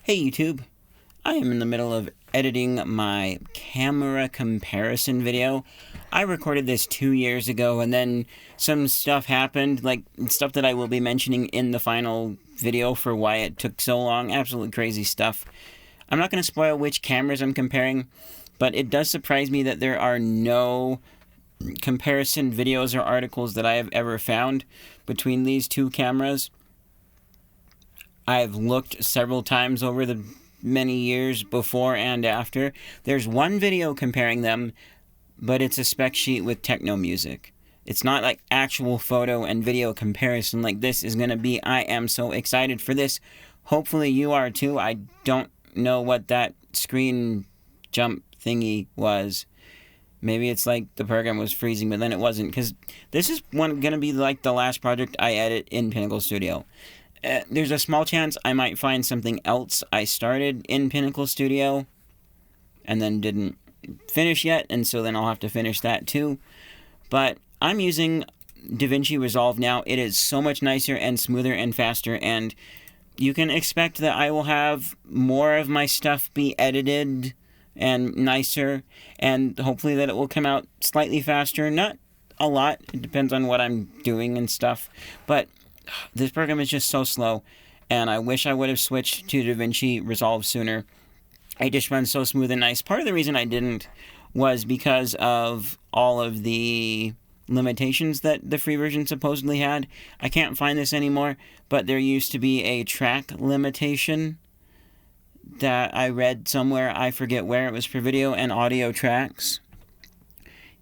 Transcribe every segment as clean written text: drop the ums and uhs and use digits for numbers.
Hey YouTube, I am in the middle of editing my camera comparison video. I recorded this 2 years ago and then some stuff happened, like stuff that I will be mentioning in the final video for why it took so long. Absolutely crazy stuff. I'm not going to spoil which cameras I'm comparing, but it does surprise me that there are no comparison videos or articles that I have ever found between these two cameras. I've looked several times over the many years before and after. There's one video comparing them, but it's a spec sheet with techno music. It's not like actual photo and video comparison like this is going to be. I am so excited for this. Hopefully you are too. I don't know what that screen jump thingy was. Maybe it's like the program was freezing, but then it wasn't, because this is going to be like the last project I edit in Pinnacle Studio. There's a small chance I might find something else I started in Pinnacle Studio and then didn't finish yet, and so then I'll have to finish that too. But I'm using Davinci Resolve now. It is so much nicer and smoother and faster, and you can expect that I will have more of my stuff be edited and nicer, and hopefully that it will come out slightly faster. Not a lot. It depends on what I'm doing and stuff, but this program is just so slow, and I wish I would have switched to Davinci Resolve sooner. It just runs so smooth and nice. Part of the reason I didn't was because of all of the limitations that the free version supposedly had. I can't find this anymore, but there used to be a track limitation that I read somewhere. I forget where. It was for video and audio tracks.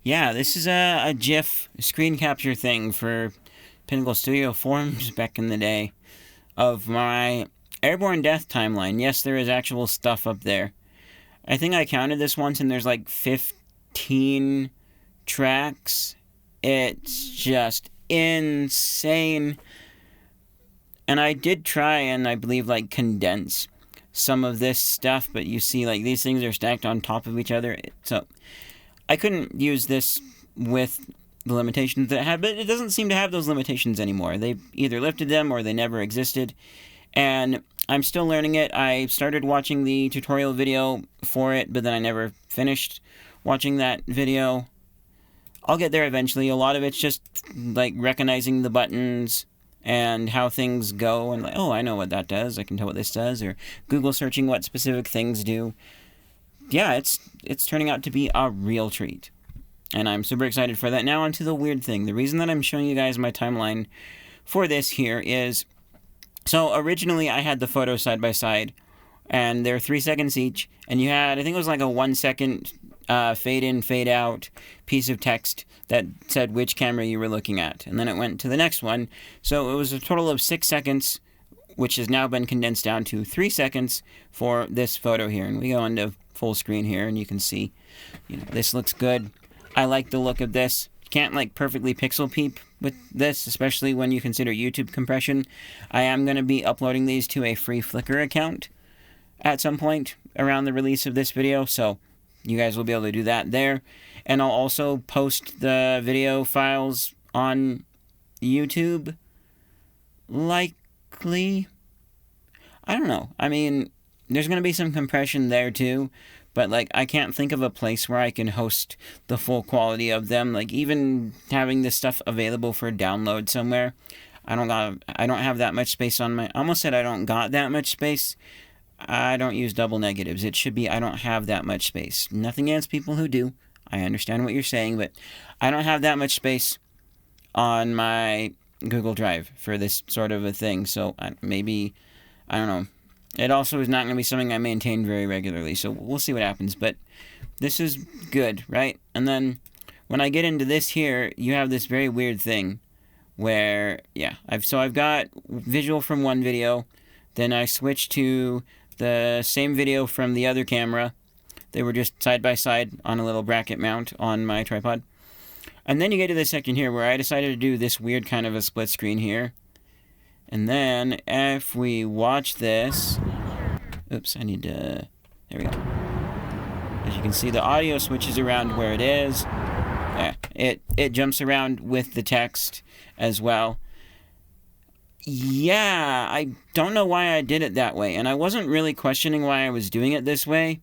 Yeah, this is a GIF screen capture thing for Pinnacle Studio forums back in the day of my Airborne Death timeline. Yes, there is actual stuff up there. I think I counted this once, and there's like 15 tracks. It's just insane. And I did try and I believe like condense some of this stuff, but you see like these things are stacked on top of each other. So I couldn't use this with the limitations that it had, but it doesn't seem to have those limitations anymore. They've either lifted them or they never existed, and I'm still learning it. I started watching the tutorial video for it, but then I never finished watching that video. I'll get there eventually. A lot of it's just like recognizing the buttons and how things go, and like, oh, I know what that does. I can tell what this does, or Google searching what specific things do. Yeah, it's turning out to be a real treat. And I'm super excited for that. Now onto the weird thing. The reason that I'm showing you guys my timeline for this here is, so originally I had the photos side by side, and they're 3 seconds each, and you had, I think it was like a 1 second fade in, fade out piece of text that said which camera you were looking at. And then it went to the next one. So it was a total of 6 seconds, which has now been condensed down to 3 seconds for this photo here. And we go into full screen here, and you can see, this looks good. I like the look of this. Can't like perfectly pixel peep with this, especially when you consider YouTube compression. I am going to be uploading these to a free Flickr account at some point around the release of this video, so you guys will be able to do that there. And I'll also post the video files on YouTube, likely. I don't know. I mean, there's going to be some compression there too, but like I can't think of a place where I can host the full quality of them. Like even having this stuff available for download somewhere, I don't have that much space on my. I almost said I don't got that much space. I don't use double negatives. It should be I don't have that much space. Nothing against people who do. I understand what you're saying, but I don't have that much space on my Google Drive for this sort of a thing. So maybe, I don't know. It also is not going to be something I maintain very regularly, so we'll see what happens. But this is good, right? And then when I get into this here, you have this very weird thing where, yeah, I've got visual from one video, then I switch to the same video from the other camera. They were just side by side on a little bracket mount on my tripod. And then you get to this section here where I decided to do this weird kind of a split screen here. And then if we watch this, oops, I need to, there we go. As you can see, the audio switches around where it is. Yeah, it jumps around with the text as well. Yeah, I don't know why I did it that way, and I wasn't really questioning why I was doing it this way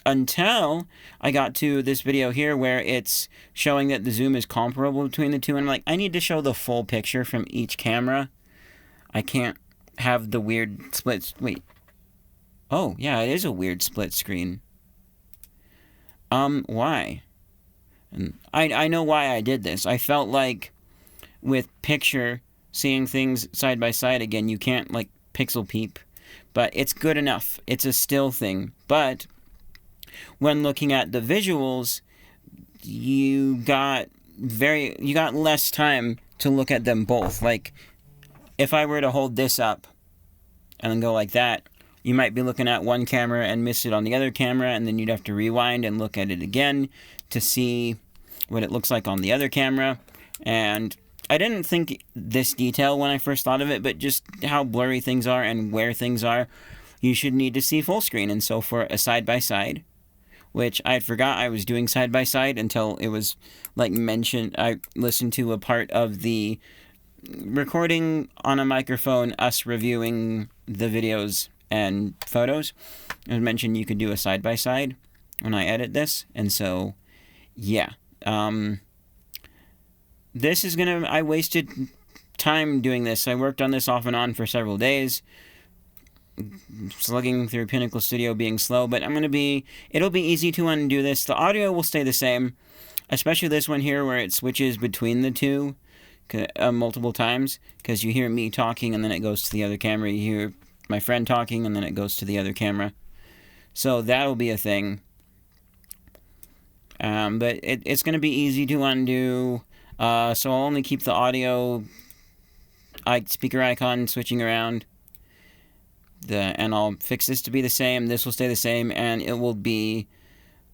until I got to this video here where it's showing that the zoom is comparable between the two, and I'm like, I need to show the full picture from each camera. I can't have the weird split... Wait. Oh, yeah, it is a weird split screen. Why? And I know why I did this. I felt like with picture, seeing things side by side again, you can't, like, pixel peep. But it's good enough. It's a still thing. But when looking at the visuals, you got less time to look at them both. Like, if I were to hold this up and then go like that, you might be looking at one camera and miss it on the other camera, and then you'd have to rewind and look at it again to see what it looks like on the other camera. And I didn't think this detail when I first thought of it, but just how blurry things are and where things are, you should need to see full screen. And so for a side-by-side, which I forgot I was doing side-by-side until it was, like, mentioned. I listened to a part of the recording on a microphone, us reviewing the videos and photos. It was mentioned you could do a side-by-side when I edit this. And so, yeah. This is gonna... I wasted time doing this. I worked on this off and on for several days, slugging through Pinnacle Studio, being slow, but it'll be easy to undo this. The audio will stay the same, especially this one here where it switches between the two multiple times, because you hear me talking and then it goes to the other camera. You hear my friend talking and then it goes to the other camera. So that'll be a thing. But it's going to be easy to undo. So I'll only keep the audio speaker icon switching around. And I'll fix this to be the same. This will stay the same, and it will be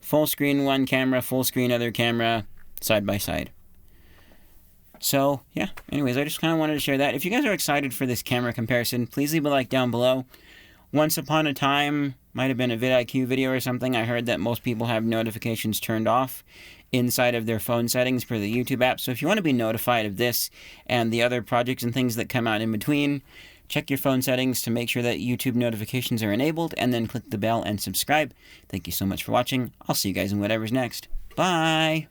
full screen one camera, full screen other camera, side by side. So, yeah. Anyways, I just kind of wanted to share that. If you guys are excited for this camera comparison, please leave a like down below. Once upon a time, might have been a vidIQ video or something, I heard that most people have notifications turned off inside of their phone settings for the YouTube app. So if you want to be notified of this and the other projects and things that come out in between, check your phone settings to make sure that YouTube notifications are enabled, and then click the bell and subscribe. Thank you so much for watching. I'll see you guys in whatever's next. Bye!